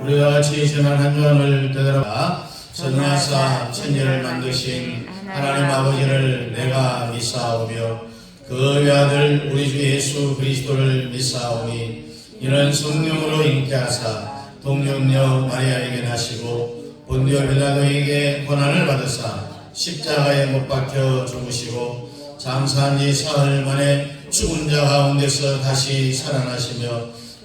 우리와 같이 지난 한 주간을 되돌아봐 선하사 천지를 만드신 하나님 아버지를 내가 믿사오며 그 외아들 우리 주 예수 그리스도를 믿사오니 이는 성령으로 잉태하사 동정녀 마리아에게 나시고 본디오 빌라도에게 고난을 받으사 십자가에 못 박혀 죽으시고 장사한 지 사흘 만에 죽은 자 가운데서 다시 살아나시며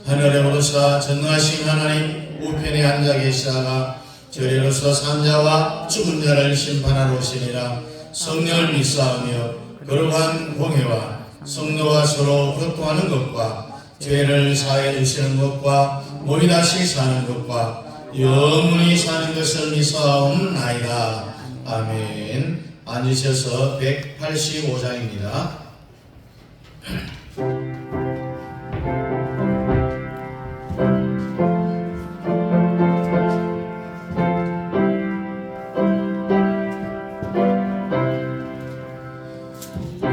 하늘에 오르사 전능하신 하나님 우편에 앉아 계시다가 저리로서 산자와 죽은 자를 심판하러 오시니라. 성령을 믿사오며 거룩한 공회와 성도가 서로 교통하는 것과 죄를 사해 주시는 것과 몸이 다시 사는 것과 영원히 사는 것을 믿사옵나이다. 아멘. 앉으셔서 185장입니다.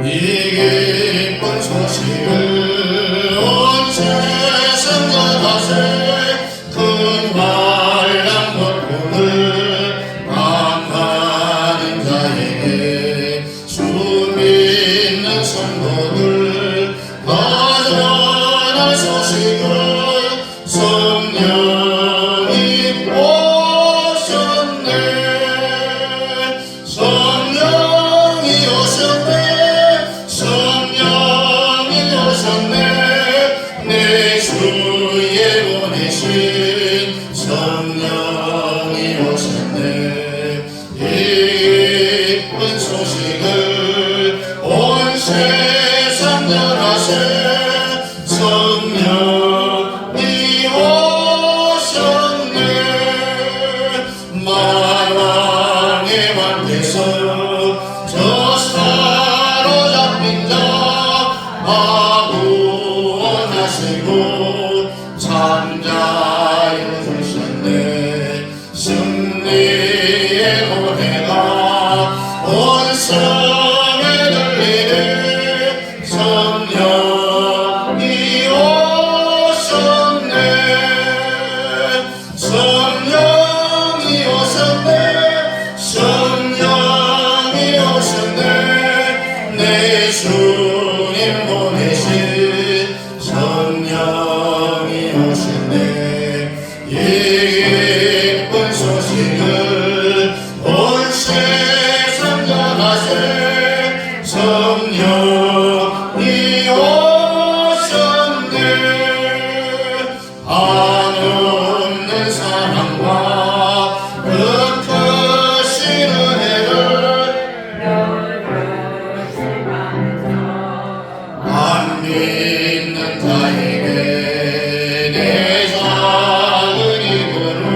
이 기쁜 소식을 온 세상 전하세 큰 환난 고통을 당하는 자에게 주 믿는 성도들 다 전할 소식을 성령이 오셨네. 성령이 오셨네. 내 주에 보내신 성령이 오셨네. 기쁜 소식을 온 세상 전하세 성령이 오셨네. 만왕의 왕께서 저 사로잡힌 자 구원하시고 잠자여 주셨네. 승리의 노래가 온 성에 들리네. 성령이 오셨네. 성령이 오셨네. 성령이 오셨네. 내 주님 보내신 성령이 오셨네. 이 기쁜 소식을 온 세상 전하세 성령이 오셨네. 한없는 사랑과 그 크신 은혜를 안 믿는 자에게 내 작은 입으로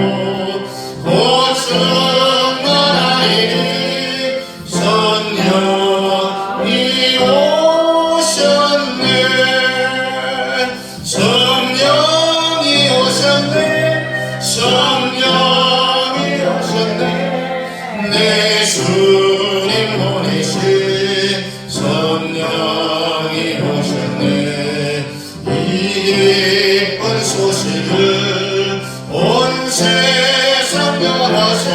곧 승만하리니 성령이 오셨네. 성령이 오셨네. 성령이 오셨네. 내 주님 보내신 성령이 오셨네. 이 기쁜 소식을 온 세상 전하세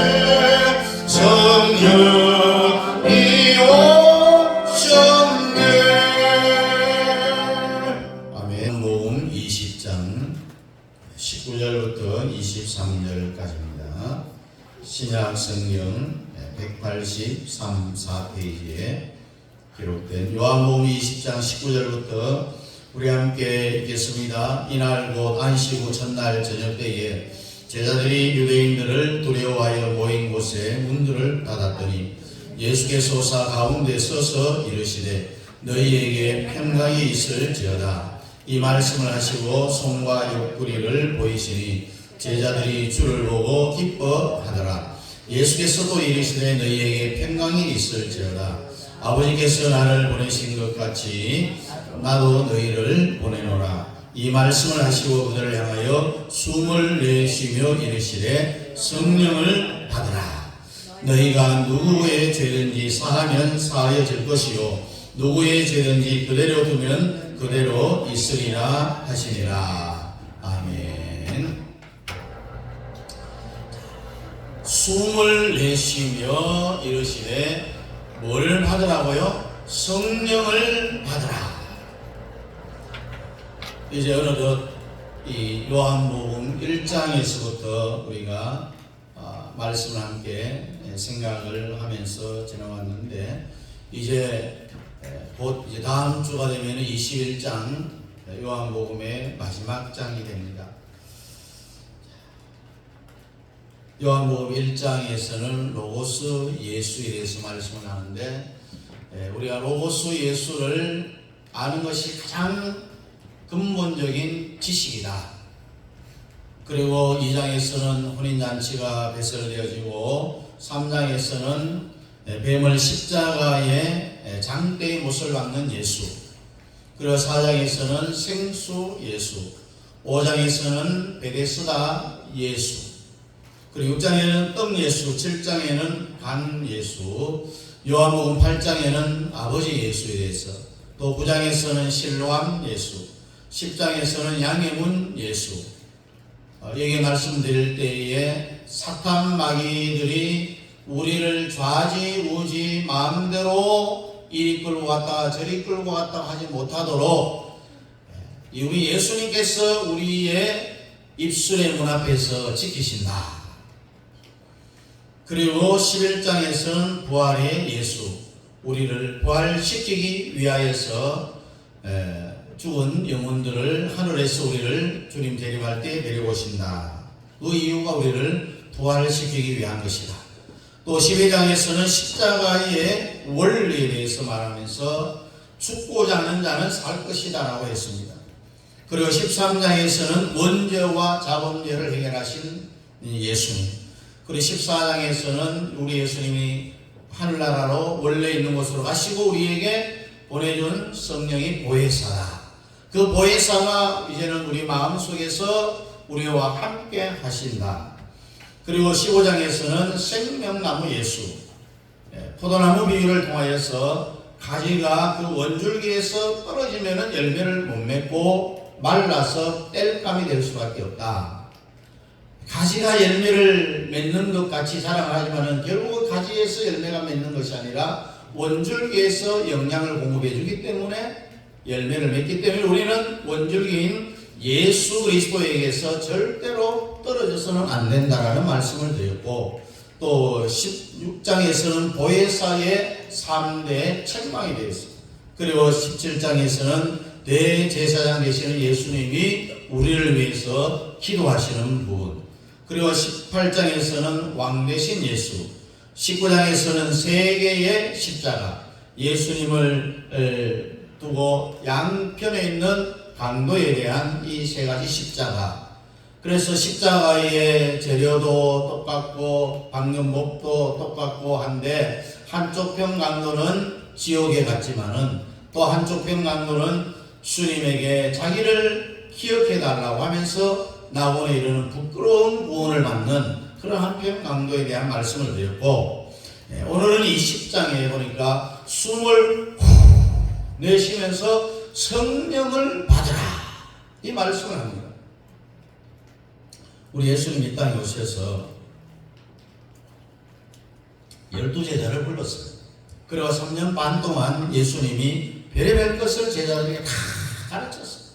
성령이 오셨네. 아멘. 모음 20장 19절부터 23절까지입니다. 신약 성경 183, 4페이지에 기록된 요한복음 20장 19절부터 우리 함께 읽겠습니다. 이날 곧 안식 후 첫날 저녁 때에 제자들이 유대인들을 두려워하여 모인 곳에 문들을 닫았더니 예수께서 오사 가운데 서서 이르시되 너희에게 평강이 있을지어다. 이 말씀을 하시고 손과 옆구리를 보이시니 제자들이 주를 보고 기뻐하더라. 예수께서도 이르시되 너희에게 평강이 있을지어다. 아버지께서 나를 보내신 것 같이 나도 너희를 보내노라. 이 말씀을 하시고 그들을 향하여 숨을 내쉬며 이르시되 성령을 받으라. 너희가 누구의 죄든지 사하면 사하여질 것이요 누구의 죄든지 그대로 두면 그대로 있으리라 하시니라. 아멘. 숨을 내쉬며 이르시되 뭘 받으라고요? 성령을 받으라. 이제 어느덧 이 요한복음 1장에서부터 우리가 말씀을 함께 생각을 하면서 지나왔는데 이제 곧 이제 다음 주가 되면 21장 요한복음의 마지막 장이 됩니다. 요한복음 1장에서는 로고스 예수에 대해서 말씀을 하는데 우리가 로고스 예수를 아는 것이 가장 근본적인 지식이다. 그리고 2장에서는 혼인잔치가 배설되어지고 3장에서는 뱀을 십자가의 장대의 못을 박는 예수, 그리고 4장에서는 생수 예수, 5장에서는 베데스다 예수, 그리고 6장에는 떡 예수, 7장에는 간 예수, 요한복음 8장에는 아버지 예수에 대해서, 또 9장에서는 실로암 예수, 10장에서는 양의 문 예수. 여기 말씀드릴 때에 사탄 마귀들이 우리를 좌지우지 마음대로 이리 끌고 갔다 저리 끌고 갔다 하지 못하도록 우리 예수님께서 우리의 입술의 문 앞에서 지키신다. 그리고 11장에서는 부활의 예수, 우리를 부활시키기 위하여서 죽은 영혼들을 하늘에서 우리를 주님 재림할 때 데려오신다. 그 이유가 우리를 부활시키기 위한 것이다. 또 12장에서는 십자가의 원리에 대해서 말하면서 죽고자 하는 자는 살 것이다 라고 했습니다. 그리고 13장에서는 원죄와 자범죄를 해결하신 예수님, 그리고 14장에서는 우리 예수님이 하늘나라로 원래 있는 곳으로 가시고 우리에게 보내준 성령이 보혜사다. 그 보혜사가 이제는 우리 마음속에서 우리와 함께 하신다. 그리고 15장에서는 생명나무 예수, 포도나무 비유를 통하여서 가지가 그 원줄기에서 떨어지면 열매를 못 맺고 말라서 땔감이 될 수밖에 없다. 가지가 열매를 맺는 것 같이 자랑을 하지만 결국 가지에서 열매가 맺는 것이 아니라 원줄기에서 영양을 공급해 주기 때문에 열매를 맺기 때문에 우리는 원줄기인 예수 그리스도에게서 절대로 떨어져서는 안 된다라는 말씀을 드렸고, 또 16장에서는 보혜사의 3대 책망이 되어 있습니다. 그리고 17장에서는 대제사장 되시는 예수님이 우리를 위해서 기도하시는 분, 그리고 18장에서는 왕 되신 예수, 19장에서는 세계의 십자가, 예수님을 두고 양편에 있는 강도에 대한 이 세 가지 십자가. 그래서 십자가의 재료도 똑같고 방면목도 똑같고 한데 한쪽 편 강도는 지옥에 갔지만은 또 한쪽 편 강도는 주님에게 자기를 기억해 달라고 하면서 나원에 이르는 부끄러운 구원을 받는 그런 한편 강도에 대한 말씀을 드렸고, 오늘은 이 10장에 보니까 숨을 내쉬면서 성령을 받으라 이 말씀을 합니다. 우리 예수님 이 땅에 오셔서 12제자를 불렀어요. 그리고 3년 반 동안 예수님이 별의별 것을 제자들에게 다 가르쳤어요.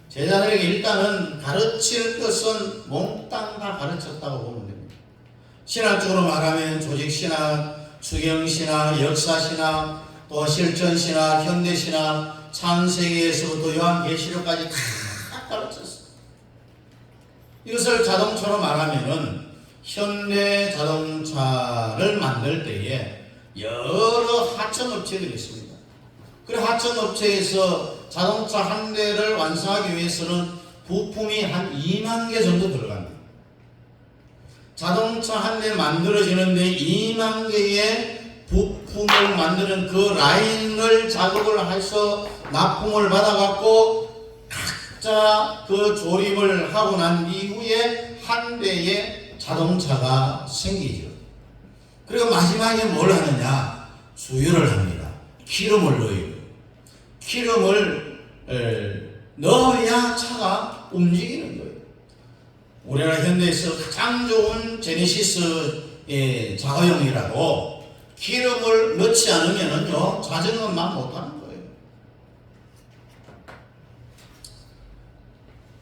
제자들에게 일단은 가르칠 것은 몽땅 다 가르쳤다고 보면 됩니다. 신학적으로 말하면 조직신학, 추경신학, 역사신학, 또 실전신학, 현대신학, 창세기에서부터 요한계시록까지 다 가르쳤어요. 이것을 자동차로 말하면은 현대 자동차를 만들 때에 여러 하청업체들이 있습니다. 그 하청업체에서 자동차 한 대를 완성하기 위해서는 부품이 한 2만 개 정도 들어갑니다. 자동차 한 대 만들어지는데 2만 개의 부품을 만드는 그 라인을 작업을 해서 납품을 받아갖고 각자 그 조립을 하고 난 이후에 한 대의 자동차가 생기죠. 그리고 마지막에 뭘 하느냐? 주유를 합니다. 기름을 넣어요. 기름을 넣어야 차가 움직이는 거예요. 우리나라 현대에서 가장 좋은 제네시스 자가용이라도 기름을 넣지 않으면은요, 자전거만 못하는 거예요.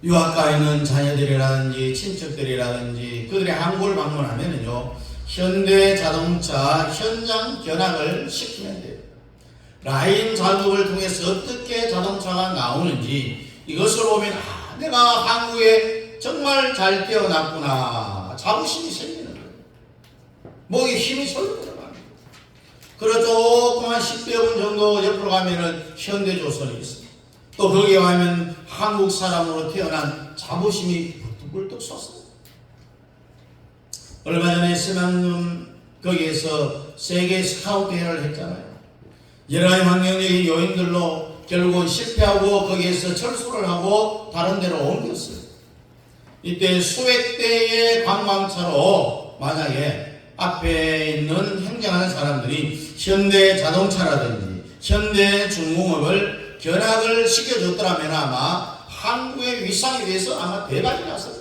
유학가 있는 자녀들이라든지 친척들이라든지 그들의 한국을 방문하면은요, 현대 자동차 현장 견학을 시키면 돼요. 라인 작업을 통해서 어떻게 자동차가 나오는지 이것을 보면 내가 한국에 정말 잘 태어났구나 자부심이 생기는 거예요. 목에 힘이 솔솔 들어가는 거예요. 그리고 조그만 10여 분 정도 옆으로 가면은 현대조선이 있어요. 또 거기에 가면 한국 사람으로 태어난 자부심이 불뚝불뚝 솟아요. 얼마 전에 스망룸 거기에서 세계 스카우트 대회를 했잖아요. 여러 가지 환경적인 요인들로 결국은 실패하고 거기에서 철수를 하고 다른 데로 옮겼어요. 이때 수백 대의 관광차로 만약에 앞에 있는 행정하는 사람들이 현대 자동차라든지 현대 중공업을 견학을 시켜줬더라면 아마 한국의 위상에 대해서 아마 대박이 났을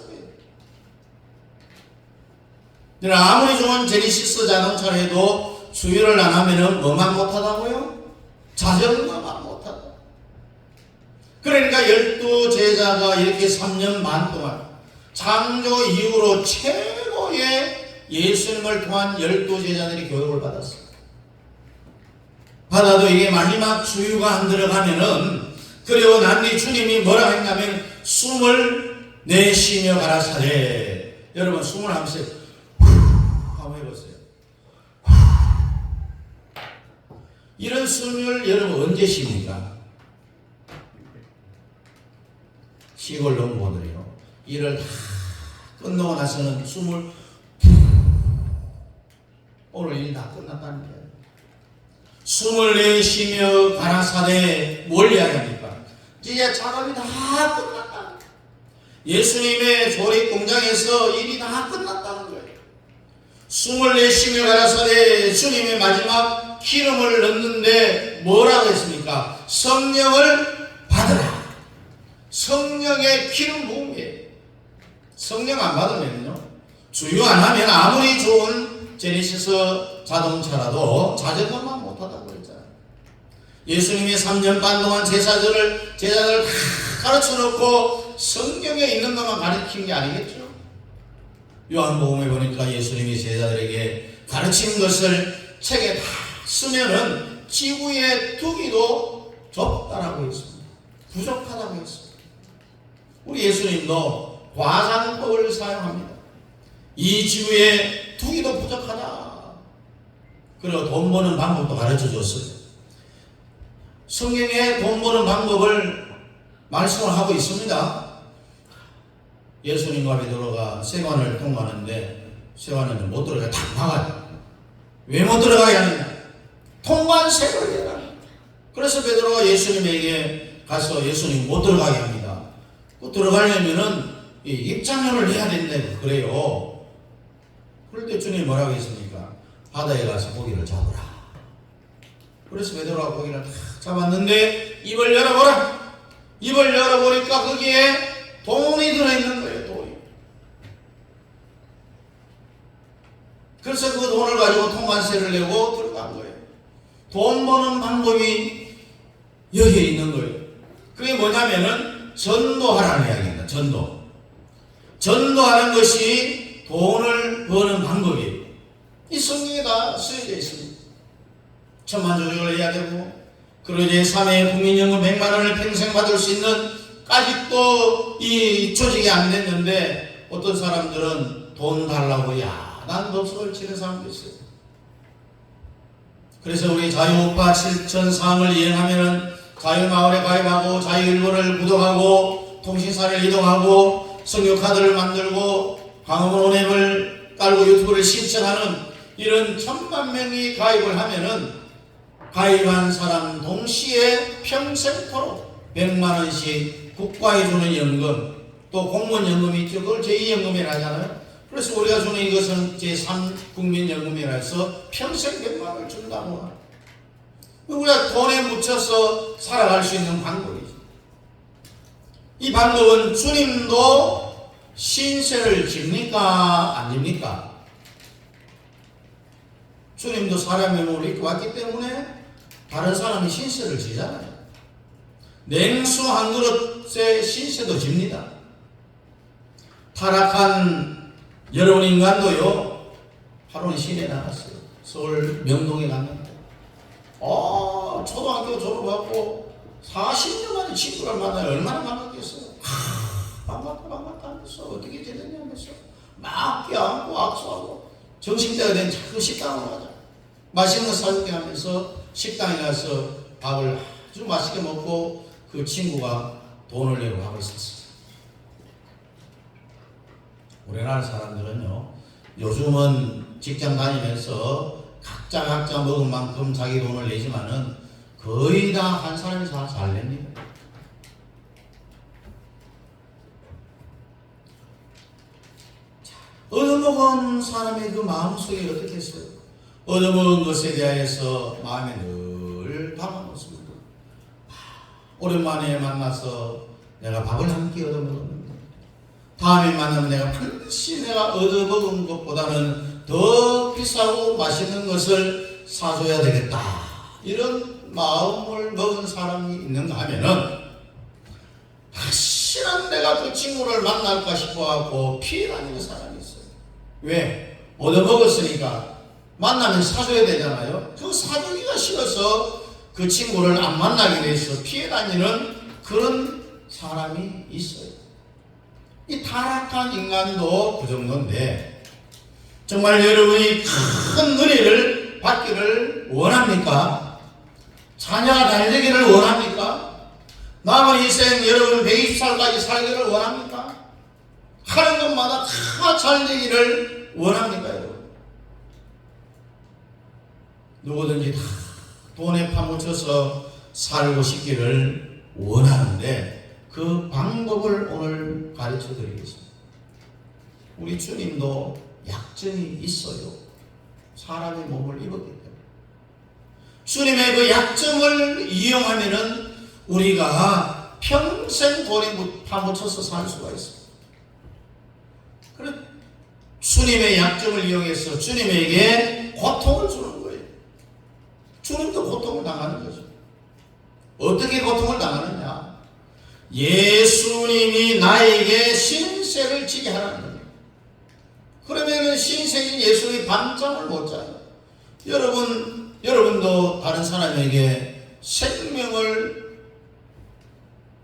거예요. 아무리 좋은 제네시스 자동차를 해도 주유를 안 하면은 뭐만 못하다고요? 자전거만 못하다. 그러니까 12제자가 이렇게 3년 반 동안 창조 이후로 최고의 예수님을 통한 12제자들이 교육을 받았어요. 받아도 이게 마지막 주유가 안 들어가면은, 그리고 난 뒤 주님이 뭐라 했냐면 숨을 내쉬며 가라사대. 여러분 숨을 한번 쉬세요. 한번 해보세요. 이런 숨을 여러분 언제 쉽니까? 시골 농부들이요, 일을 다 끝나고 나서는 숨을 오늘 일이 다 끝났다는 거예요. 숨을 내쉬며 가라사대. 뭘 이야기합니까? 이제 작업이 다 끝났다. 예수님의 조립 공장에서 일이 다 끝났다는 거예요. 숨을 내쉬며 가라사대. 주님의 마지막 기름을 넣는데 뭐라고 했습니까? 성령을 받으라. 성령의 기름 부음이에요. 성령 안 받으면요, 주유 안 하면 아무리 좋은 제네시스 자동차라도 자전거만 못하다고 했잖아요. 예수님이 3년 반 동안 제자들을 다 가르쳐 놓고 성경에 있는 것만 가르친 게 아니겠죠. 요한복음에 보니까 예수님이 제자들에게 가르친 것을 책에 다 쓰면은 지구의 두기도 좁다라고 했습니다. 부족하다고 했습니다. 우리 예수님도 과장법을 사용합니다. 이 지구에 두기도 부족하다. 그리고 돈 버는 방법도 가르쳐 줬어요. 성경에 돈 버는 방법을 말씀을 하고 있습니다. 예수님과 베드로가 세관을 통과하는데 세관은 못 들어가요. 다 막아요. 왜 못 들어가게 하느냐? 통관세를 해라. 그래서 베드로가 예수님에게 가서 예수님 못 들어가게 합니다. 그 들어가려면은 입장료를 해야 된다고 그래요. 그럴 때 주님이 뭐라고 했습니까? 바다에 가서 고기를 잡으라. 그래서 베드로가 고기를 다 잡았는데 입을 열어보라. 입을 열어보니까 거기에 돈이 들어있는 거예요. 돈이. 그래서 그 돈을 가지고 통관세를 내고 들어간 거예요. 돈 버는 방법이 여기에 있는 거예요. 그게 뭐냐면은 전도하라는 이야기입니다. 전도하는 것이 돈을 버는 방법이에요. 이 성경에 다 쓰여져 있습니다. 천만조직을 해야 되고, 그리고 이제 3회 국민연금 100만 원을 평생 받을 수 있는 아직도 이 조직이 안 됐는데, 어떤 사람들은 돈 달라고 야단 법석을 치는 사람도 있어요. 그래서 우리 자유우파 7천 사항을 이행하면은 자유마을에 가입하고 자유일보를 구독하고 통신사를 이동하고 성교카드를 만들고 광화문 온앱을 깔고 유튜브를 시청하는 이런 1000만 명이 가입을 하면은 가입한 사람 동시에 평생토록 100만 원씩 국가에 주는 연금, 또 공무원연금이 있죠. 그걸 제2연금이라 하잖아요. 그래서 우리가 주는 이것은 제3국민연금이라 해서 평생 100만 원을 준다고. 우리가 돈에 묻혀서 살아갈 수 있는 방법이죠. 이 방법은 주님도 신세를 집니까? 안 집니까? 주님도 사람의 몸을 입고 왔기 때문에 다른 사람이 신세를 지잖아요. 냉수 한 그릇에 신세도 집니다. 타락한 여러분 인간도요, 하루는 시내에 나갔어요. 서울 명동에 갔는데, 초등학교 졸업하고 40년 만에 친구를 만나요. 얼마나 반갑겠어요. 반갑다 하면서 어떻게 지냈냐 하면서 막 껴안고 악수하고, 점심때가 되면 자꾸 식당으로 가자. 맛있는 거 사줄게 하면서 식당에 가서 밥을 아주 맛있게 먹고 그 친구가 돈을 내고 밥을 샀어요. 우리나라 사람들은요, 요즘은 직장 다니면서 각자 먹은 만큼 자기 돈을 내지만은 거의 다 한 사람이 잘 냅니다. 얻어먹은 사람의 그 마음속에 어떻게 했어요? 얻어먹은 것에 대해서 마음에 늘 담아놓습니다. 오랜만에 만나서 내가 밥을 한 끼 얻어먹었는데, 다음에 만나면 내가 반드시 내가 얻어먹은 것보다는 더 비싸고 맛있는 것을 사줘야 되겠다, 이런 마음을 먹은 사람이 있는가 하면은, 다시는 내가 그 친구를 만날까 싶어하고 피해 다니는 사람이 있어요. 왜? 얻어먹었으니까 만나면 사줘야 되잖아요. 그 사주기가 싫어서 그 친구를 안 만나게 돼서 피해 다니는 그런 사람이 있어요. 이 타락한 인간도 그 정도인데, 정말 여러분이 큰 은혜를 받기를 원합니까? 자녀가 잘 되기를 원합니까? 남은 인생 여러분 120살까지 살기를 원합니까? 하는 것마다 다 잘 되기를 원합니까, 여러분? 누구든지 다 돈에 파묻혀서 살고 싶기를 원하는데, 그 방법을 오늘 가르쳐 드리겠습니다. 우리 주님도 약점이 있어요. 사람의 몸을 입었기 때문에. 주님의 그 약점을 이용하면은 우리가 평생 돈에 파묻혀서 살 수가 있습니다. 그래, 주님의 약점을 이용해서 주님에게 고통을 주는 거예요. 주님도 고통을 당하는 거죠. 어떻게 고통을 당하느냐? 예수님이 나에게 신세를 지게 하라는 거예요. 그러면은 신세인 예수님이 밤잠을 못 자요. 여러분도 다른 사람에게 생명을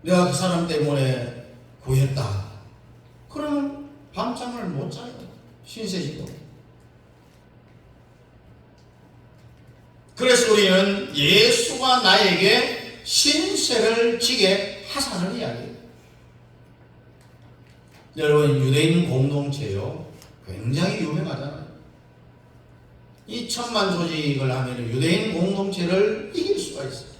내가 그 사람 때문에 구했다, 그러면 밤잠을 못 자요. 신세지고. 그래서 우리는 예수가 나에게 신세를 지게 하사는 이야기예요. 여러분, 유대인 공동체요, 굉장히 유명하잖아요. 이 천만 조직을 하면 유대인 공동체를 이길 수가 있어요.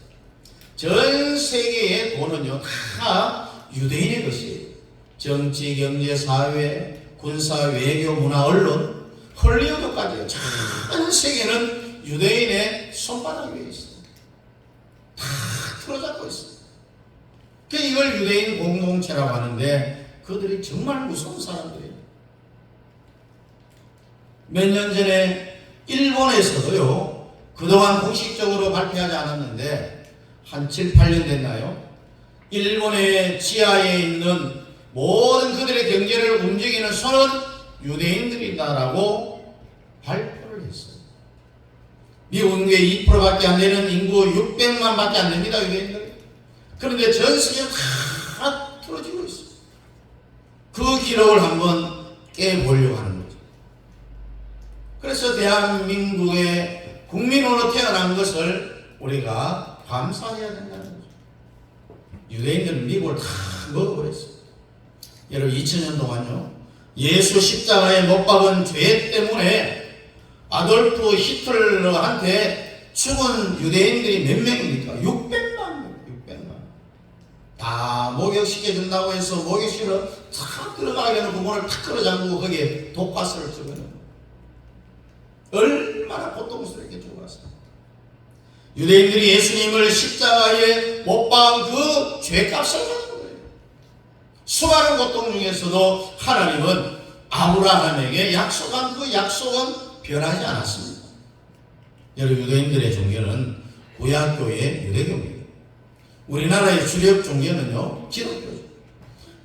전 세계의 돈은요, 다 유대인의 것이에요. 정치, 경제, 사회, 군사, 외교, 문화, 언론, 헐리우드까지요. 전 세계는 유대인의 손바닥 위에 있어요. 다 틀어잡고 있어요. 그러니까 이걸 유대인 공동체라고 하는데, 그들이 정말 무서운 사람들이에요. 몇 년 전에 일본에서도요, 그동안 공식적으로 발표하지 않았는데 한 7, 8년 됐나요? 일본의 지하에 있는 모든 그들의 경제를 움직이는 손은 유대인들이다라고 발표를 했어요. 미국의 2%밖에 안 되는 인구 600만 밖에 안 됩니다, 유대인들이. 그런데 전 세계가 다 틀어지고 있어요. 그 기록을 한번 깨보려고 하는 거죠. 그래서 대한민국의 국민으로 태어난 것을 우리가 감사해야 된다는 거죠. 유대인들은 미국을 다 먹어버렸어요. 여러분, 2000년 동안요, 예수 십자가에 못 박은 죄 때문에 아돌프 히틀러한테 죽은 유대인들이 몇 명입니까? 600만. 다 목욕시켜준다고 해서 목욕실을 탁 들어가게 하는 문을 탁 끌어잠그고 거기에 독가스를 주거든요. 얼마나 고통스럽게 죽었어요. 유대인들이 예수님을 십자가에 못 박은 그 죄값을 받은 거예요. 수많은 고통 중에서도 하나님은 아브라함에게 약속한 그 약속은 변하지 않았습니다. 여러분, 유대인들의 종교는 구약교의 유대교입니다. 우리나라의 주력 종교는요, 기독교죠.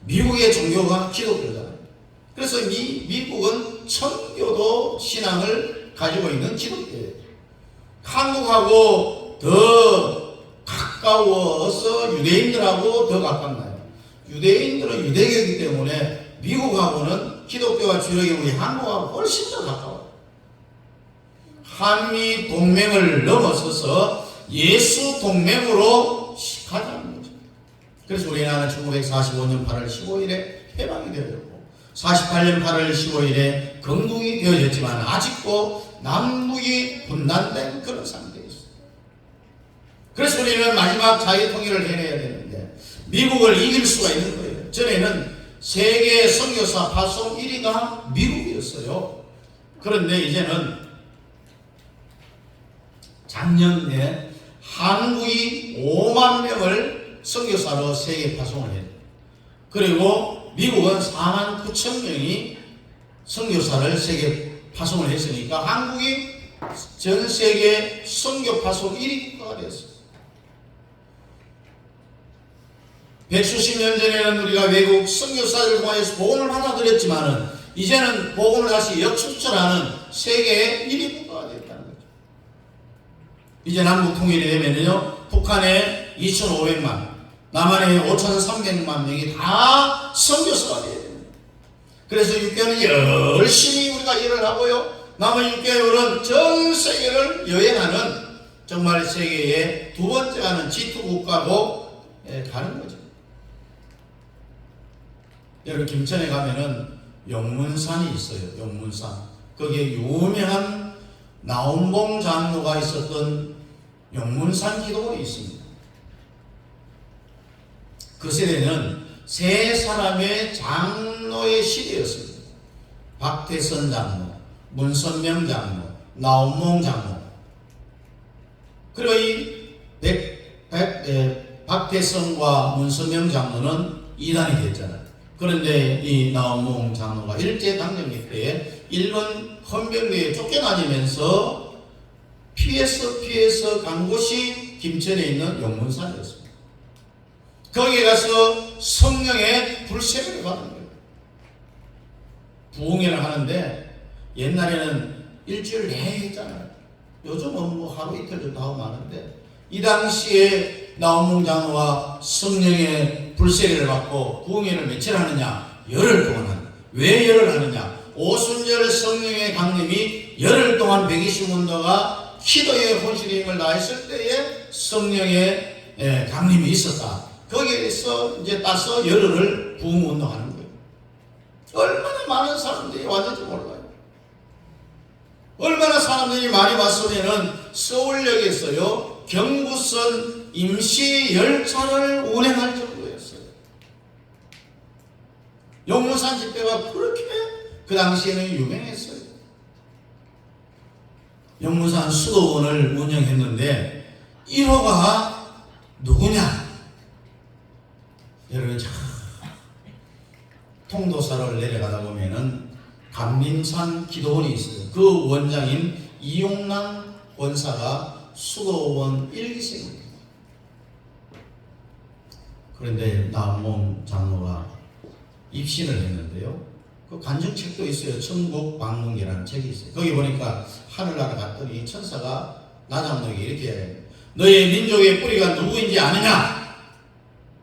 미국의 종교가 기독교잖아요. 그래서 미국은 천교도 신앙을 가지고 있는 기독교예요. 한국하고 더 가까워서 유대인들하고 더 가깝나요? 유대인들은 유대교이기 때문에 미국하고는 기독교가 주력인 우리 한국하고 훨씬 더 가까워요. 한미 동맹을 넘어서서 예수 동맹으로 가자는 거죠. 그래서 우리나라는 1945년 8월 15일에 해방이 되어졌고 48년 8월 15일에 건국이 되어졌지만 아직도 남북이 분단된 그런 상태에 있어요. 그래서 우리는 마지막 자유 통일을 해내야 되는데 미국을 이길 수가 있는 거예요. 전에는 세계 선교사 파송 1위가 미국이었어요. 그런데 이제는 작년에 한국이 5만 명을 선교사로 세계 파송을 해요. 그리고 미국은 4만 9천 명이 선교사를 세계 파송을 했으니까 한국이 전 세계 선교 파송 1위 국가가 되었어요. 백수십 년 전에는 우리가 외국 선교사들 통해서 복음을 받아들였지만은 이제는 복음을 다시 역수출하는 세계의 1위 국가가 되었다는 거죠. 이제 남북 통일이 되면요, 북한에 2,500만, 남한에 5,300만 명이 다 선교사가 돼야 됩니다. 그래서 6개월은 열심히 우리가 일을 하고요, 남은 6개월은 전 세계를 여행하는 정말 세계의 두 번째 가는 G2 국가로 가는 거죠. 여러분, 김천에 가면은 용문산이 있어요. 용문산. 거기에 유명한 나온봉 장로가 있었던 용문산 기도원이 있습니다. 그 세대는 세 사람의 장로의 시대였습니다. 박태선 장로, 문선명 장로, 나온봉 장로. 그리고 이 박태선과 문선명 장로는 이단이 됐잖아요. 그런데 이 나온봉 장로가 일제강점기 때에 일본 헌병대에 쫓겨다니면서 피해서 간 곳이 김천에 있는 용문산이었습니다. 거기에 가서 성령의 불세례를 받은 거예요. 부흥회를 하는데 옛날에는 일주일 내에 했잖아요. 요즘은 뭐 하루 이틀 정도 하고 마는데 이 당시에 나온봉 장로가 성령의 불세례를 받고 부흥회를 며칠 하느냐? 열흘 동안 합니다. 왜 열흘 하느냐? 오순절 성령의 강림이 열흘 동안 120문도가 기도의 혼실의 힘을 다했을 때에 성령의 강림이 있었다. 거기에서 이제 따서 열흘을 부흥운동하는 거예요. 얼마나 많은 사람들이 왔는지 몰라요. 얼마나 사람들이 많이 왔으면은 서울역에서요, 경부선 임시 열차를 운행할 정도였어요. 용문산 집회가 그렇게 그 당시에는 유명했어요. 용문산 수도원을 운영했는데 1호가 누구냐? 여러분, 통도사를 내려가다 보면은 감림산 기도원이 있어요. 그 원장인 이용남 원사가 수도원 1기생입니다. 그런데 나온봉 장로가 입신을 했는데요, 그 간증책도 있어요. 천국 방문기라는 책이 있어요. 거기 보니까 하늘나라 갔더니 천사가 나장로에게 이렇게 해요. 너의 민족의 뿌리가 누구인지 아느냐?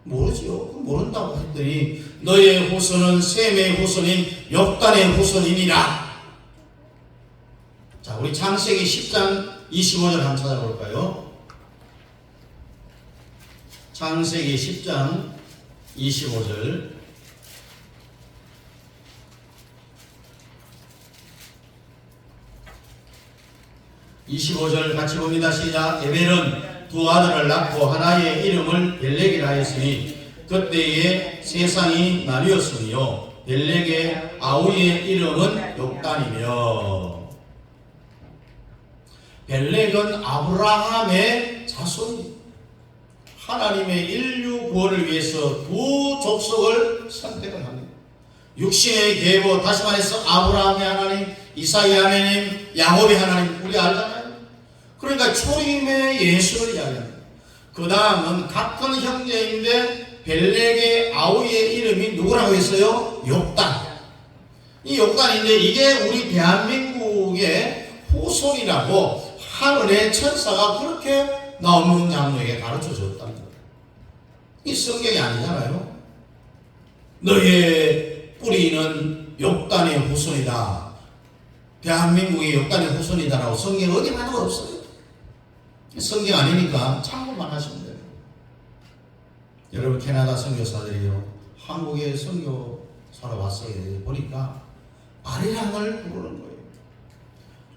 모르지요. 모른다고 했더니 너의 후손은 셈의 후손인 욥단의 후손이니라. 자, 우리 창세기 10장 25절 한번 찾아볼까요? 창세기 10장 25절. 25절 같이 봅니다. 시작. 에벨은 두 아들을 낳고 하나의 이름을 벨렉이라 했으니 그때에 세상이 나뉘었으며 벨렉의 아우의 이름은 욕단이며. 벨렉은 아브라함의 자손이 하나님의 인류 구원을 위해서 두 족속을 선택을 합니다. 육신의 계보, 다시 말해서 아브라함의 하나님, 이삭의 하나님, 야곱의 하나님, 우리 알잖아요. 그러니까 초림의 예수를 이야기합니다. 그 다음은 같은 형제인데 벨렉의 아우의 이름이 누구라고 했어요? 욕단. 이 욕단인데 이게 우리 대한민국의 후손이라고 하늘의 천사가 그렇게 나오는 장로에게 가르쳐 줬답니다. 이 성경이 아니잖아요. 너의 뿌리는 욕단의 후손이다. 대한민국이 욕단의 후손이다라고 성경 어디 봐도 없어요. 성경 아니니까 참고만 하시면 돼요. 여러분 캐나다 선교사들이요, 한국에 선교사로 왔어요. 보니까 아리랑을 부르는 거예요.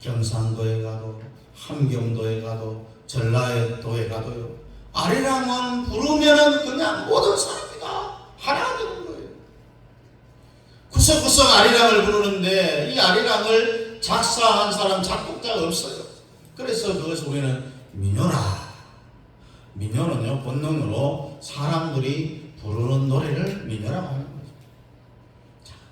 경상도에 가도 함경도에 가도 전라도에 가도요, 아리랑은 부르면은 그냥 모든 사람이 다 하나가 되는 거예요. 구석구석 아리랑을 부르는데 이 아리랑을 작사한 사람, 작곡자가 없어요. 그래서 그것을 우리는 민요라. 민요는요, 본능으로 사람들이 부르는 노래를 민요라고 하는 거죠.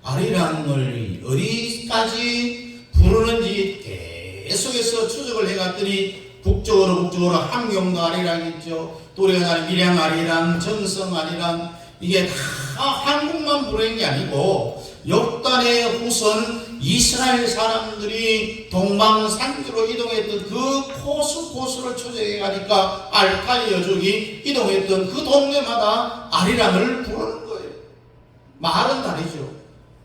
아리랑을 어디까지 부르는지 계속해서 추적을 해갔더니 북쪽으로 함경도 아리랑 있죠. 도래가 밀양 아리랑, 정성 아리랑, 이게 다 한국만 부르는 게 아니고 욕단의 후손 이스라엘 사람들이 동방산지로 이동했던 그 코스를 추적해 가니까 알타이 여족이 이동했던 그 동네마다 아리랑을 부르는 거예요. 말은 다르죠.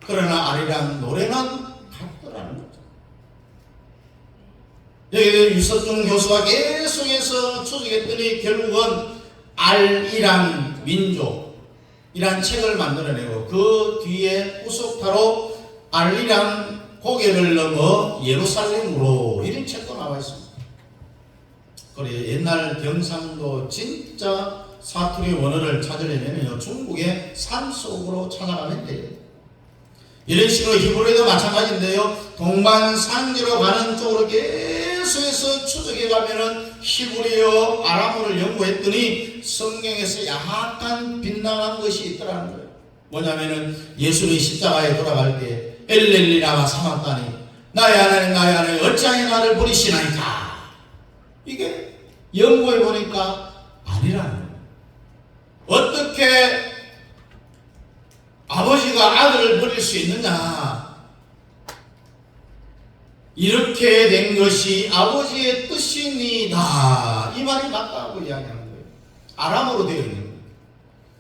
그러나 아리랑 노래는 같더라는 거죠. 여기 유석중 교수가 계속해서 추적했더니 결국은 알이란 민족 이란 책을 만들어내고 그 뒤에 후속타로 알이란 고개를 넘어 예루살렘으로 이런 책도 나와 있습니다. 그래 옛날 경상도 진짜 사투리 원어를 찾으려면 중국의 산속으로 찾아가면 돼요. 이런 식으로 히브리도 마찬가지인데요. 동방산지로 가는 쪽으로 계속해서 추적해 가면은 히브리어, 아람어를 연구했더니 성경에서 약간 빗나간 것이 있더라는 거예요. 뭐냐면은 예수님이 십자가에 돌아갈 때 엘렐리 라마 사막다니 나의 하나님 어찌하여 나를 버리시나이까. 이게 연구해 보니까 아니라는 거예요. 어떻게 아버지가 아들을 버릴 수 있느냐? 이렇게 된 것이 아버지의 뜻이니다. 이 말이 맞다고 이야기하는 거예요. 아람어로 되어 있는 거예요.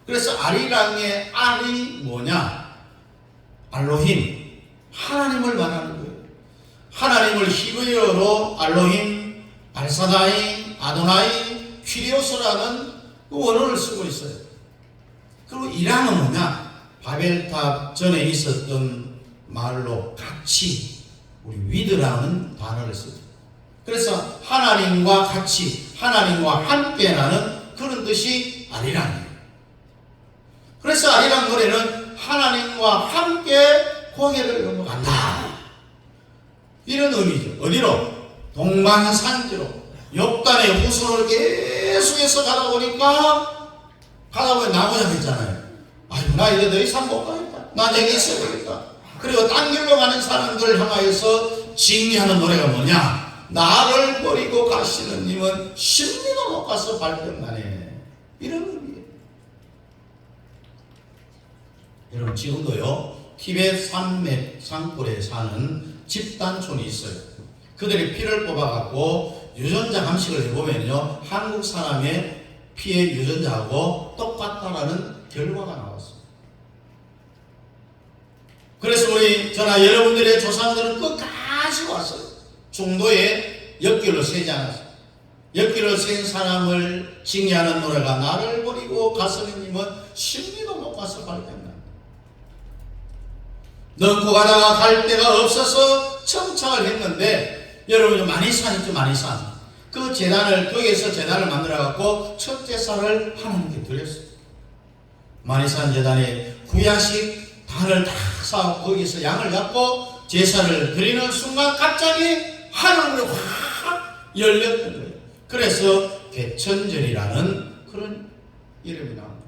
그래서 아리랑의 알이 뭐냐? 알로힘, 하나님을 말하는 거예요. 하나님을 히브리어로 알로힘, 발사다이, 아도나이, 퀴리오스라는 그 원어를 쓰고 있어요. 그리고 이랑은 뭐냐? 바벨탑 전에 있었던 말로 같이, 우리 위드라는 단어를 쓰죠. 그래서 하나님과 같이, 하나님과 함께라는 그런 뜻이 아리랑이에요. 그래서 아리랑 노래는 하나님과 함께 고개를 넘어간다. 이런 의미죠. 어디로? 동방산지로. 욕단의 후손을 계속해서 가다 보니 나고자 했잖아요. 아이고, 나 이제 더 이상 못 가겠다. 나 여기 있어야 되겠다. 그리고 딴 길로 가는 사람들을 향하여서 징계하는 노래가 뭐냐? 나를 버리고 가시는 님은 10리도 못 가서 발병나네. 이런 의미예요. 여러분, 지금도요, 티벳 산맥 산골에 사는 집단촌이 있어요. 그들이 피를 뽑아갖고 유전자 감식을 해보면요, 한국 사람의 피의 유전자하고 똑같다라는 결과가 나왔어요. 그래서 저나 여러분들의 조상들은 끝까지 왔어요. 중도에 엿길로 세지 않았어요. 엿길로 센 사람을 징계하는 노래가 나를 버리고 가서님은 10리도 못 가서 발견나. 넘고 가다가 갈 데가 없어서 청착을 했는데 여러분 만이산 있죠, 만이산. 그 제단을, 거기에서 제단을 만들어갖고 첫 제사를 하나님께 드렸어요. 만이산 제단에 구야식 단을 다 쌓고 거기서 양을 잡고 제사를 드리는 순간 갑자기 하늘문이 확 열렸던 거예요. 그래서 개천절이라는 그런 이름이 나옵니다.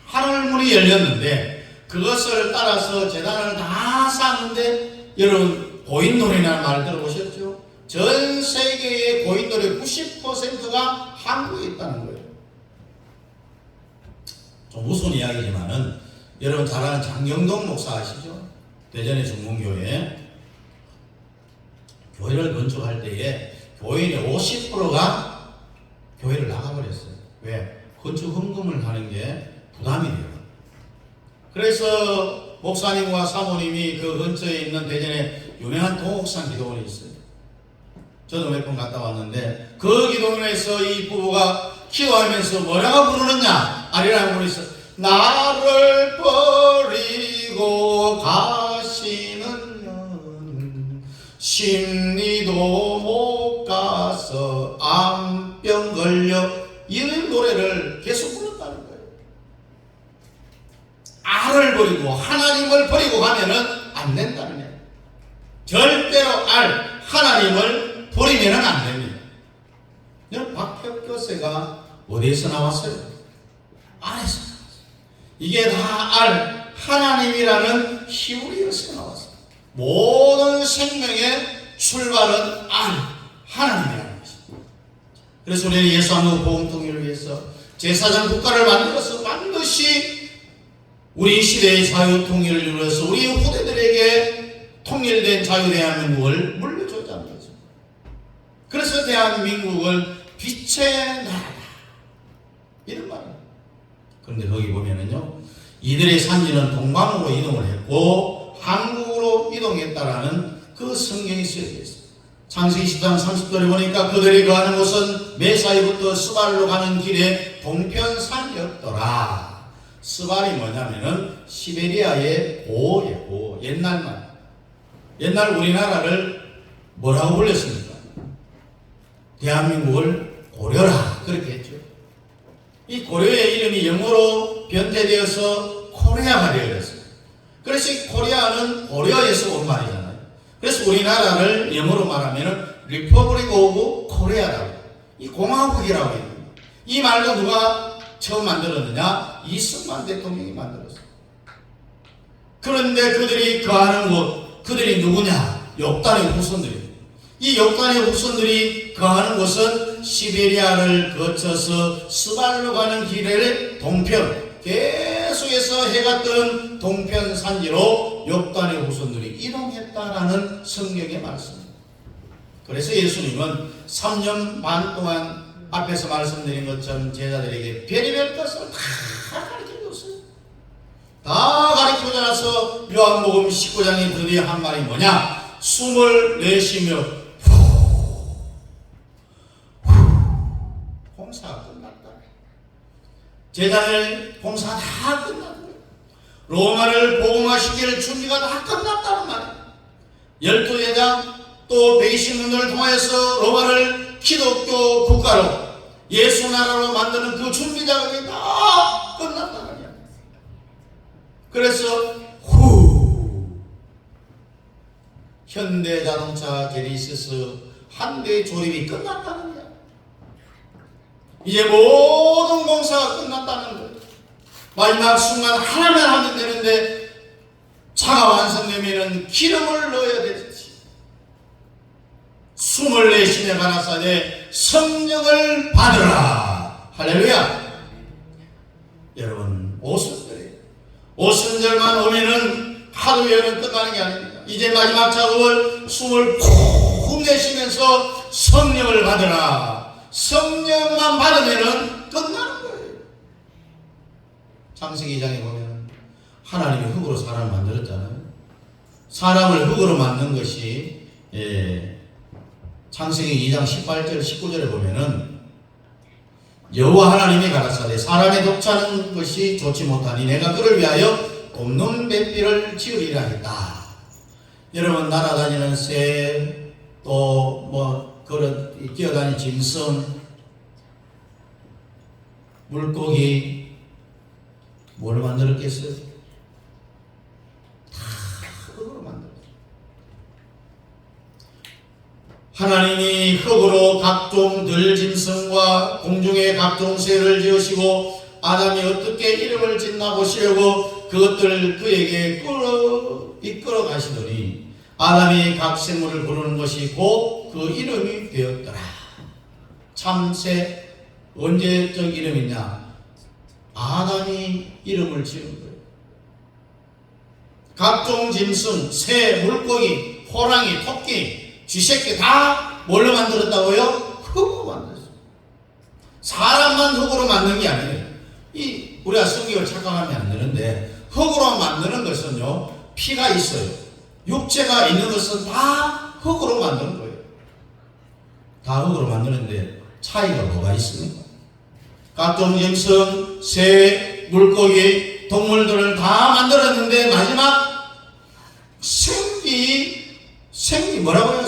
하늘문이 열렸는데 그것을 따라서 제단을 다 쌓는데, 여러분 고인돌이라는 말 들어보셨죠? 전 세계의 고인돌의 90%가 한국에 있다는 거예요. 좀 우스운 이야기지만은 여러분 잘 아는 장경동 목사 아시죠? 대전의 중문교회 교회를 건축할 때에 교인의 50%가 교회를 나가버렸어요. 왜? 건축 헌금을 하는 게 부담이 돼요. 그래서 목사님과 사모님이 그 근처에 있는 대전에 유명한 동옥산 기도원이 있어요. 저도 몇 번 갔다 왔는데 그 기도원에서 이 부부가 기도하면서 뭐라고 부르느냐? 아리랑 부르면서 나를 버리고 가시는 년 심리도 못 가서 암병 걸려, 이 노래를 계속 불렀다는 거예요. 알을 버리고 하나님을 버리고 가면은 안 된다는 거예요. 절대로 하나님을 버리면은 안 됩니다. 여러분 박혁교세가 어디에서 나왔어요? 안에서 나왔어요. 이게 다 하나님이라는 히브리어에서 나왔어요. 모든 생명의 출발은 하나님이라는 것입니다. 그래서 우리는 예수 한국 복음 통일을 위해서 제사장 국가를 만들어서 반드시 우리 시대의 자유 통일을 이루어서 우리 후대들에게 통일된 자유 대한민국을 물려주자는 거죠. 그래서 대한민국을 빛의 나라다, 이런 말이에요. 그런데 거기 보면은요, 이들의 산지는 동방으로 이동을 했고 한국으로 이동했다라는 그 성경이 쓰여져 있어요. 창세기 10장 30절에 보니까 그들이 거하는 곳은 메사이부터 스발로 가는 길에 동편산이었더라. 스발이 뭐냐면은 시베리아의 고예요. 옛날 말. 옛날 우리나라를 뭐라고 불렸습니까? 대한민국을 고려라, 그렇게 했죠. 이 고려의 이름이 영어로 변태되어서 코리아가 되어졌어요. 그래서 이 코리아는 고려에서 온 말이잖아요. 그래서 우리나라를 영어로 말하면 리퍼블릭 오브 코리아라고, 이 공화국이라고 해요. 이 말도 누가 처음 만들었느냐? 이승만 대통령이 만들었어요. 그런데 그들이 거하는 곳, 그들이 누구냐? 욕단의 후손들이에요. 이 욕단의 후손들이 거하는 곳은 시베리아를 거쳐서 스발로 가는 길의 동편, 계속해서 해가 뜨는 동편 산지로 욕단의 후손들이 이동했다라는 성경의 말씀입니다. 그래서 예수님은 3년 반 동안 앞에서 말씀드린 것처럼 제자들에게 별의별 것을 다 가르쳐줬어요. 다 가르치고 나서 요한복음 19장에 드디어 한 말이 뭐냐? 숨을 내쉬며 봉사가 끝났다. 제자들 봉사가 다 끝났다. 로마를 복음화시킬 준비가 다 끝났다는 말이에요. 12제자 또 120년을 통해서 로마를 기독교 국가로 예수 나라로 만드는 그 준비 작업이 다 끝났다는 거예요. 그래서 현대자동차 제네시스 한 대 조립이 끝났다는 거예요. 이제 모든 공사가 끝났다는 거예요. 마지막 순간 하나만 하면 되는데 차가 완성되면 기름을 넣어야 되지. 숨을 내쉬며 가라사대 성령을 받으라. 할렐루야. 여러분 오순절만 오면은 하루여는 끝나는 게 아닙니다. 이제 마지막 작업을 숨을 푹 내쉬면서 성령을 받으라. 성령만 받으면은 끝나는 거예요. 창세기 2장에 보면 하나님이 흙으로 사람을 만들었잖아요. 사람을 흙으로 만든 것이 창세기 2장 18절 19절에 보면은 여호와 하나님이 가라사대 사람의 독차는 것이 좋지 못하니 내가 그를 위하여 돕는 뱃비를 지으리라 했다. 여러분 날아다니는 새, 또 뭐 그런 뛰어다니는 짐승, 물고기, 뭘 만들었겠어요? 다 흙으로 만들었어요. 하나님이 흙으로 각종 들짐승과 공중의 각종 새를 지으시고 아담이 어떻게 이름을 짓나 보시려고 그것들을 그에게 이끌어 가시더니 아담이 각 생물을 부르는 것이 곧 그 이름이 되었더라. 참새 언제적 이름이냐? 아담이 이름을 지은 거예요. 각종 짐승, 새, 물고기, 호랑이, 토끼, 쥐새끼 다 뭘로 만들었다고요? 흙으로 만들었어요. 사람만 흙으로 만든 게 아니에요. 우리가 성경을 착각하면 안 되는데 흙으로 만드는 것은요, 피가 있어요. 육체가 있는 것은 다 흙으로 만드는 거예요. 다 흙으로 만드는데 차이가 뭐가 있습니까? 각종 짐승, 새, 물고기, 동물들을 다 만들었는데 마지막 뭐라고요?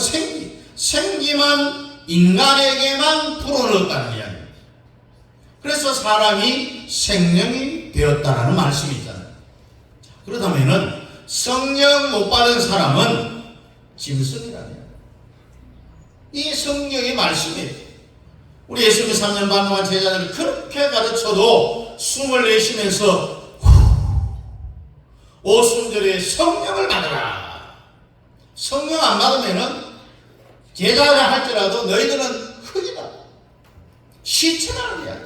생기만 인간에게만 불어넣었다는 이야기입니다. 그래서 사람이 생명이 되었다라는 말씀이 있잖아요. 그렇다면은 성령 못 받은 사람은 짐승이라네요. 이 성령의 말씀이에요. 우리 예수님 3년 반 동안 제자들을 그렇게 가르쳐도 숨을 내쉬면서 오순절에 성령을 받으라. 성령 안 받으면은 제자를 할지라도 너희들은 흙이다. 시체라는 이야기.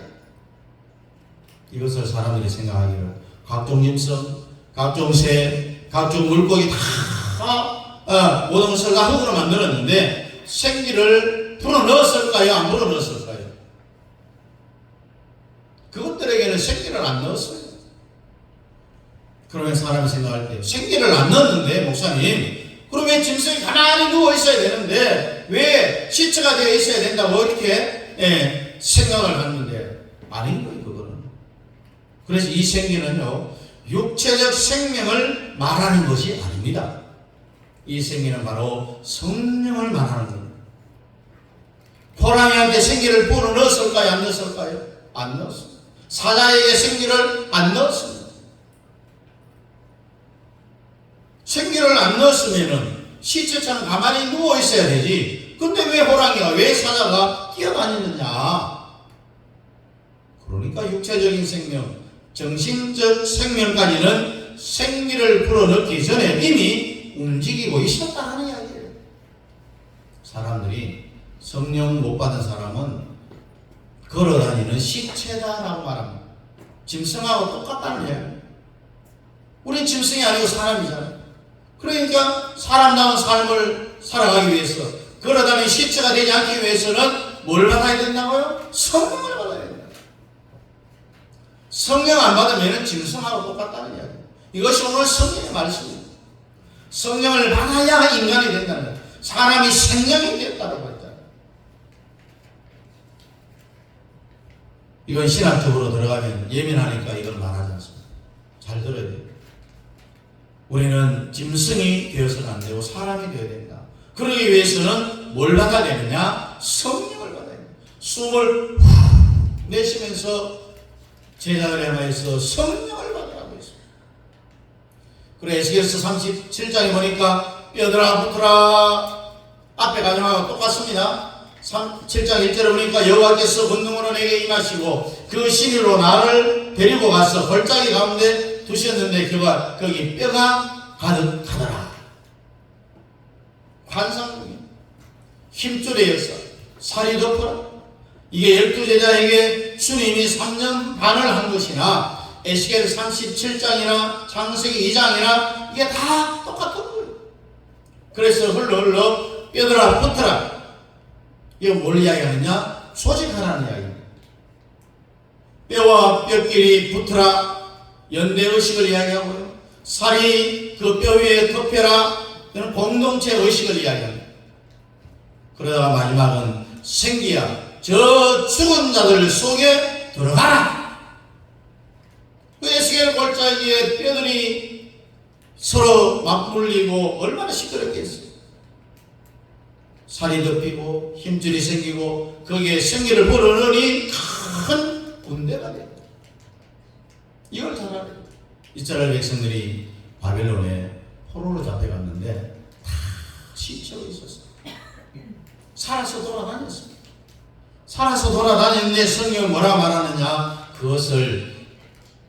이것을 사람들이 생각하기를 각종 짐승, 각종 새, 각종 물고기 다 모든 것을 다 흙으로 만들었는데 생기를 불어넣었을까요? 안 불어넣었을까요? 그것들에게는 생기를 안 넣었어요. 그러면 사람이 생각할 때 생기를 안 넣었는데 목사님 그러면 짐승이 가만히 누워 있어야 되는데 왜 시체가 되어 있어야 된다고 이렇게 생각을 하는데 아닌 거예요. 그거는. 그래서 이 생기는요 육체적 생명을 말하는 것이 아닙니다. 이 생기는 바로 성령을 말하는 겁니다. 호랑이한테 생기를 불어넣었을까요? 안 넣었을까요? 안 넣었습니다. 사자에게 생기를 안 넣었습니다. 생기를 안 넣었으면은 시체처럼 가만히 누워 있어야 되지. 근데 왜 호랑이가, 왜 사자가 뛰어다니느냐? 그러니까 육체적인 생명, 정신적 생명까지는 생기를 불어넣기 전에 이미 움직이고 있었다 하는 이야기예요. 사람들이 성령 못 받은 사람은 걸어다니는 시체다라고 말합니다. 짐승하고 똑같다는 이야기예요. 우린 짐승이 아니고 사람이잖아요. 그러니까 사람다운 삶을 살아가기 위해서 걸어다니는 시체가 되지 않기 위해서는 뭘 받아야 된다고요? 성령을 받아야 된다. 성령 안 받으면 짐승하고 똑같다는 이야기예요. 이것이 오늘 성령의 말씀입니다. 성령을 받아야 인간이 된다는 거예요. 사람이 생명이 되었다고 했잖아요. 이건 신학적으로 들어가면 예민하니까 이걸 말하지 않습니다. 잘 들어야 돼요. 우리는 짐승이 되어서는 안 되고 사람이 되어야 된다. 그러기 위해서는 뭘 받아야 되느냐? 성령을 받아야 됩니다. 숨을 내쉬면서 제자들의 말에서 성령을 받으라고 했습니다. 그래 에스겔서 37장에 보니까 뼈들아 붙어라. 앞에 가정하고 똑같습니다. 7장 1절에 보니까 여호와께서 권능으로 내게 임하시고 그 신일로 나를 데리고 가서 골짜기 가운데 두셨는데 그가 거기 뼈가 가득하더라. 환상적인 힘줄의 역사, 살이 덮어라. 이게 12제자에게 주님이 3년 반을 한 것이나 에스겔 37장이나 창세기 2장이나 이게 다 똑같은 거예요. 그래서 흘러 뼈들아 붙어라. 이거 뭘 이야기하느냐? 소직하라는 이야기입니다. 뼈와 뼈끼리 붙어라. 연대의식을 이야기하고요. 살이 그 뼈 위에 덮여라. 이런 공동체 의식을 이야기합니다. 그러다가 마지막은 생기야. 저 죽은 자들 속에 들어가라. 그 에스겔 골짜기에 뼈들이 서로 맞물리고 얼마나 시끄럽겠어요. 살이 덮이고 힘줄이 생기고 거기에 생기를 불어넣으니 큰 군대가 됩니다. 이걸 잘 알아요. 이스라엘 백성들이 바벨론에 포로로 잡혀갔는데 다 시체로 있었어요. 살아서 돌아다녔습니다. 살아서 돌아다녔는데 성경은 뭐라 말하느냐? 그것을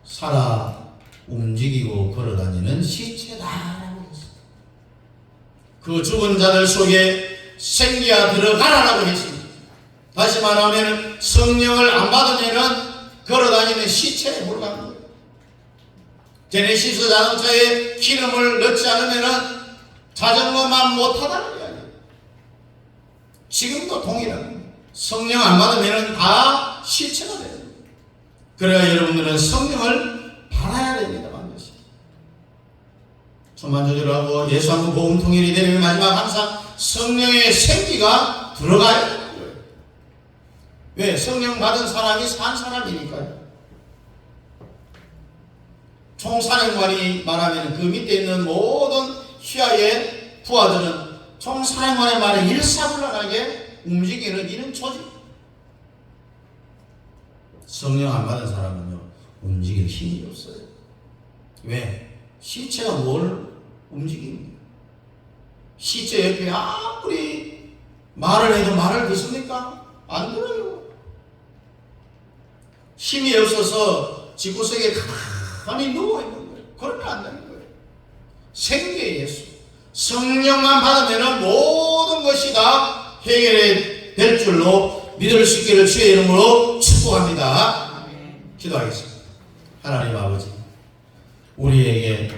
살아 움직이고 걸어다니는 시체다라고 했습니다. 그 죽은 자들 속에 생기가 들어가라라고 했습니다. 다시 말하면 성령을 안 받으면 걸어다니는 시체에 불과한 거예요. 제네시스 자동차에 기름을 넣지 않으면 자전거만 못하다는 이야기예요. 지금도 동일합니다. 성령 안 받으면 다 시체가 돼요. 그래야 여러분들은 성령을 받아야 됩니다. 반드시. 천만조절하고 예수 한번 복음 통일이 되면 마지막 항상 성령의 생기가 들어가야 되는 거예요. 왜? 성령 받은 사람이 산 사람이니까요. 총사령관이 말하면 그 밑에 있는 모든 휘하의 부하들은 총사령관의 말에 일사불란하게 움직이는 이런 조직. 성령 안 받은 사람은요 움직일 힘이 없어요. 왜? 시체가 뭘 움직입니까? 시체 옆에 아무리 말을 해도 말을 듣습니까? 안 들어요. 힘이 없어서 집구석에 가만히 누워있는 거예요. 그러면 안 되는 거예요. 생기의 예수 성령만 받으면 모든 것이 다 해결이 될 줄로 믿을 수 있기를 주의 이름으로 축복합니다. 기도하겠습니다. 하나님 아버지, 우리에게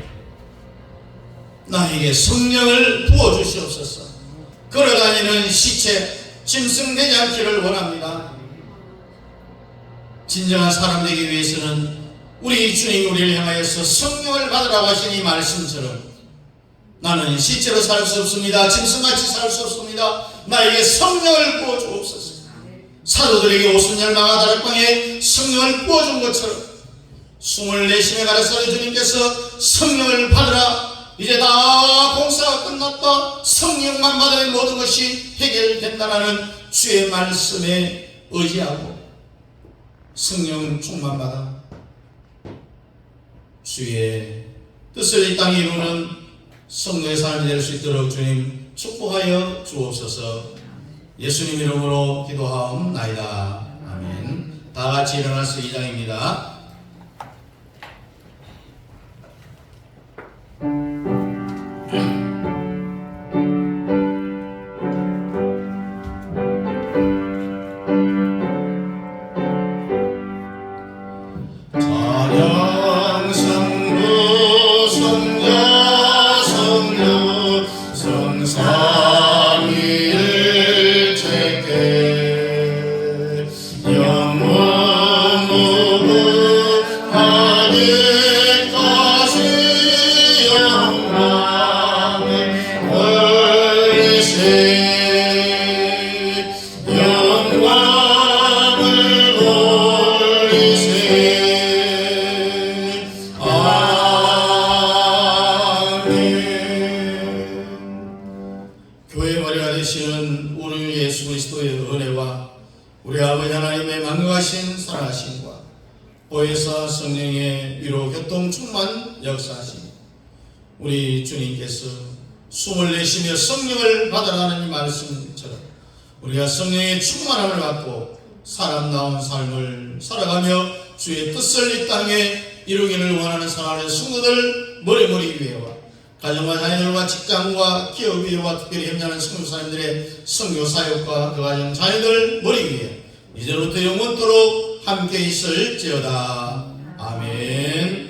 나에게 성령을 부어주시옵소서. 걸어다니는 시체 짐승되지 않기를 원합니다. 진정한 사람 되기 위해서는 우리 주님 우리를 향하여서 성령을 받으라고 하신 이 말씀처럼 나는 시체로 살 수 없습니다. 짐승같이 살 수 없습니다. 나에게 성령을 부어주옵소서. 사도들에게 오순절마가 다락방에 성령을 부어준 것처럼 숨을 내쉬며 가르쳐는 주님께서 성령을 받으라. 이제 다 공사가 끝났다. 성령만 받으면 모든 것이 해결된다라는 주의 말씀에 의지하고 성령 충만받아 주의 뜻을 이 땅에 이루는 성도의 삶이 될 수 있도록 주님 축복하여 주옵소서. 예수님 이름으로 기도하옵나이다. 아멘. 다 같이 일어나서 2장입니다. 교회 머리가 되시는 우리 예수 그리스도의 은혜와 우리 아버지 하나님의 만능하신 사랑하심과 보혜사 성령의 위로 교통 충만 역사하심 우리 주님께서 숨을 내쉬며 성령을 받아가는 이 말씀처럼 우리가 성령의 충만함을 받고 사람다운 삶을 살아가며 주의 뜻을 이 땅에 이루기를 원하는 사랑하는 성도들 머리머리 위에와 가정과 자녀들과 직장과 기업 위에와 특별히 협력하는 성도사님들의 선교사역과 그 가정 자녀들 머리 위에 이제부터 영원토록 함께 있을지어다. 아멘.